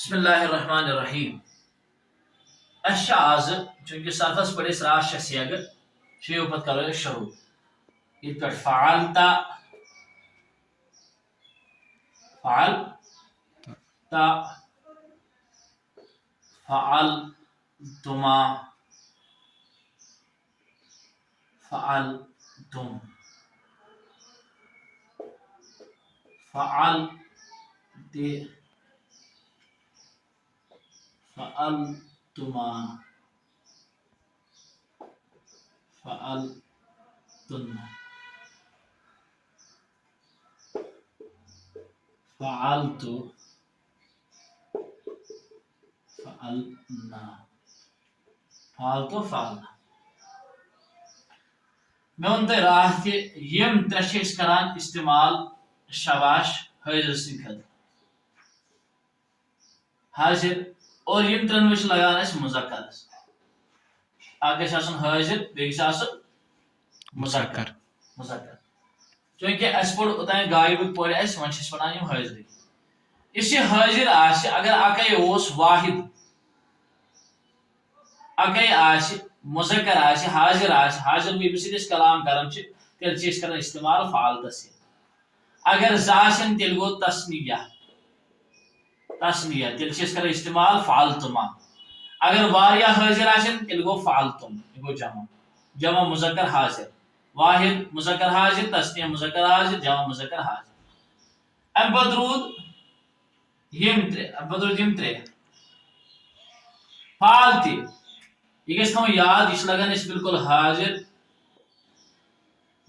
بسم اللہ الرحمن الرحیم آز چونکہ صرفس پہ راس سیگ شیو پتہ کرو شروع یہ پہ فعلتا فعلتا فعلتما فعلتم فعلت فعلتما فعلتن فعلت فعلنا فعلت فعلنا میں ون تہ رات کہ یم ترے کران استعمال شاباش حاضر سن خطر حاضر اور یم ترن وچ لگان اس مذکرس اکھ گژھِ آسُن حاضر بیٚیہِ گژھِ آسُن مذکر چونکہ اس پوٚر اوٚتانۍ غایبٕکۍ پٲٹھۍ اسہِ وۄنۍ چھِ أسۍ پران یِم حاضرٕے یُس یہِ حاضر آسہِ اگر اکے اوس واحد اکے آسہِ مذکر آسہِ حاضر ییٚمِس سۭتۍ أسۍ کلام کران چھِ تیٚلہِ چھِ أسۍ کران استعمال فعلتس سۭتۍ اگر زٕ آسن تیٚلہِ گوٚو تسنیہ تیٚلہِ چھِ أسۍ کران استعمال فعلتما اگر واریاہ حاضر آسن تیٚلہِ گوٚو فعلتم یہِ گوٚو جمع مذکر حاضر واحد مذکر حاضر تسنیہ مذکر حاضر جمع مذکر حاضر امہ پتہٕ روٗد یِم ترے فعل تہِ یہ گژھِ تھاوُن یاد یہ لگان اس بالکل حاضر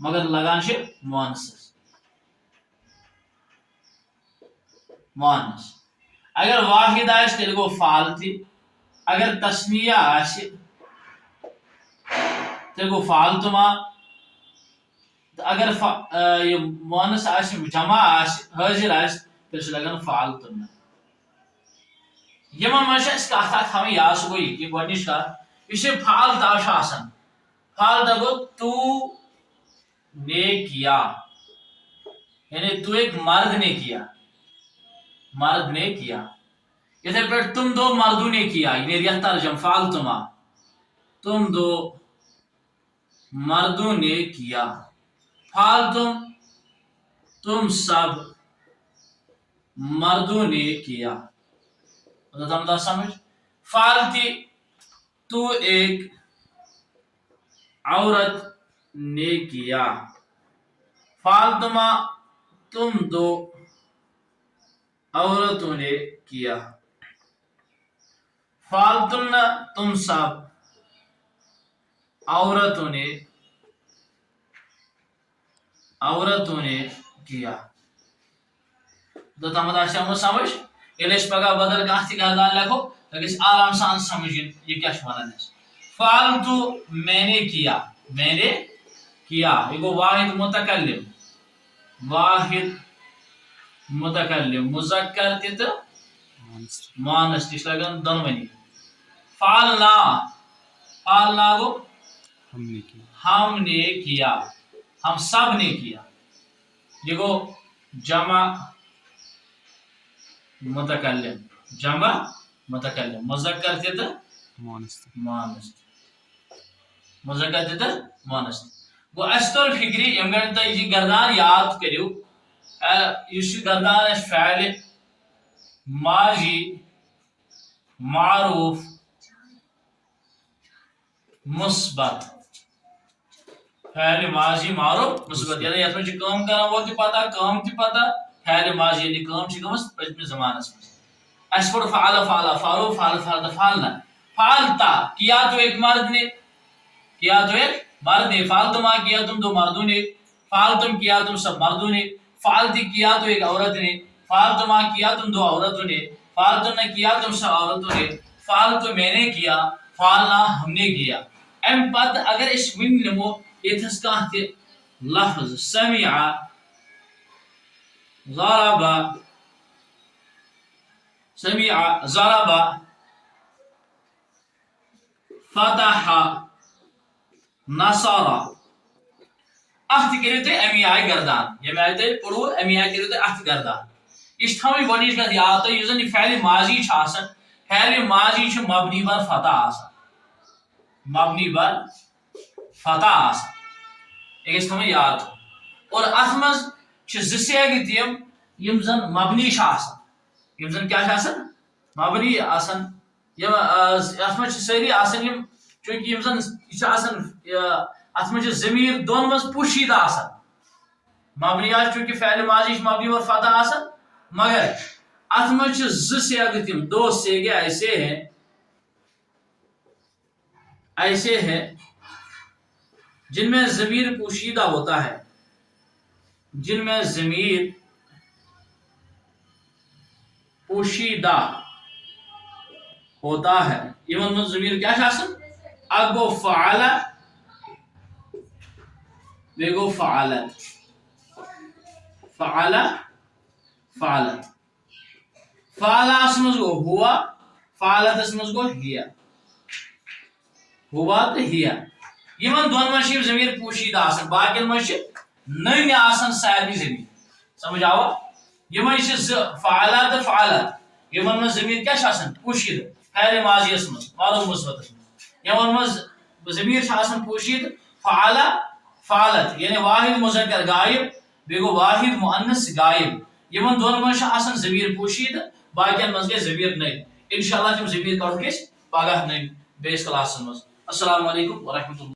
مگر لگان مؤنث اگر واحد آسہِ تیٚلہِ گوٚو فعل تہِ اگر تسنیہ آسہِ تیٚلہِ گوٚو فعلتما اگر یہ مؤنث آسہِ جمع آسہِ حاضر آسہِ تیٚلہِ چھُ لگان فعلتن یمن منٛز چھِ اَسہِ کتھ اکھ تھاوٕنۍ یاد سُہ گوٚو یہِ کہِ گۄڈنِچ کتھ یُس یہِ فعلتا چھُ آسان فعلتا گوٚو تو نے کیا یعنی تو ایک مرد نے کیا اتھے پٲٹھۍ تم دو مردوں نے کیا یہ نیرِ یتھ ترجم فعلتما تم دو مردوں نے کیا فعلتم تم سب مردوں نے کیا سمجھ فعلتی تو ایک عورت نے کیا فعلتما تم دو عورتوں نے کیا فعلتن تم سب عورتوں نے کیا توتامت آسہِ آمُت سمجھ ییٚلہِ أسۍ پگاہ بدل کانٛہہ تہِ گردان لیکھو تۄہہِ گژھِ آرام سان سمجھِن یہِ کیٛاہ چھُ ونان اَسہِ فعلتو میں نے کیا یہ گوٚو واحد متکلم مذکر تہِ تہٕ مؤنث تہِ چھِ لگان دۄنوٕنی فعلنا گوٚو ہم نے کیا ہم سب نے کیا یہ گوٚو جمع متکلم مذکر تہِ تہٕ مؤنث گوٚو اَسہِ توٚر فِکرِ ییٚمہِ گرِ تُہۍ یہِ گردان یاد کٔرِو یُس یہِ گردان آسہِ فعلِ ماضی معروف مثبت فعل ماضی معروف مثبت یعنی یتھ منٛز چھِ کٲم کرن وول تہِ پتہ کٲم تہِ پتہ فعل ماضی یعنی کٲم چھِ گٔمٕژ پٔتمِس زمانس منٛز اَسہِ پوٚر فعلنا فعلتا کیا تو ایک مرد نے فعلتما کیا تم دو مردوں نے فعلتم کیا تم سب مردوں نے فعلتی کیا تو ایک عورت نے فعلتما کیا تم دو عورتوں نے فعلتن کیا تم سب عورتوں نے فعلتو میں نے کیا فعلنا ہم نے کیا ام پتہٕ اگر أسۍ وٕنۍ نِمو ییٚتھس کانٛہہ تہِ لفظ سمع ضرب فتح نصر اتھ تہِ کٔرِو تُہۍ امی آیہِ گردان ییٚمہِ آیہِ تۄہہِ پوٚروٕ امی آیہِ کٔرِو تُہۍ اتھ گردان یہ تھوی گۄڈنِچ کتھ یاد تۄہہِ یُس زن یہِ فعلِ ماضی چھُ آسان فعلِ ماضی چھُ مبنی بر فتح آسان مبنی بر فتح آسان یہ گژھِ تھاوٕنۍ یاد اور اتھ منٛز چھِ زٕ سیگہٕ تِم یِم زن مبنی چھِ آسان یِم زن کیٛاہ چھِ آسان مبنی آسان اتھ منٛز چھِ سٲری آسان یِم چوٗنٛکہِ یِم زن یہِ چھِ آسان اتھ منٛز چھِ ضمیٖر دۄن منٛز پوشیدہ آسان مبنیات چونکہ فعل ماضی چھِ مبنی اور فتح آسان مگر اتھ منٛز چھِ زٕ سیگہٕ تِم دو سیگے ایسے ہیں جن میں ضمیر پوشیدہ ہوتا ہے جن میں ضمیر پوشیدہ ہوتا ہے یمن منٛز ضمیر کیا چھِ آسان اکھ گوٚو فعل بیٚیہِ گوٚو فعلت فعل فعلت فعلس منٛز گوٚو ہوا فعلتس منٛز گوٚو ہِیا ہوا تہٕ ہِیا یمن دۄن منٛز چھِ یِم ضمیر پوشیدہ آسان باقین منٛز چھِ نٔنۍ آسان سارنٕے ضمیر سمجھ آوا یمن چھِ زٕ فعلہ تہٕ فعلت یمن منٛز ضمیر کیٛاہ چھِ آسان پوشیدہ فعلِ ماضیَس منٛز معلوم مثبتس منٛز یمن منٛز ضمیر چھِ آسان پوشیدہ فعل فعلت یعنی واحد مذکر غائب بیٚیہِ گوٚو واحد مؤنث غائب یمن دۄن منٛز چھِ آسان ضمیر پوشیدہ باقین منٛز گژھِ ضمیر نٔنۍ انشاء اللہ تِم ضمیر کڑوکھ أسۍ پگاہ نٔنۍ بیٚیِس کلاسس منٛز السلام علیکم ورحمۃ اللہ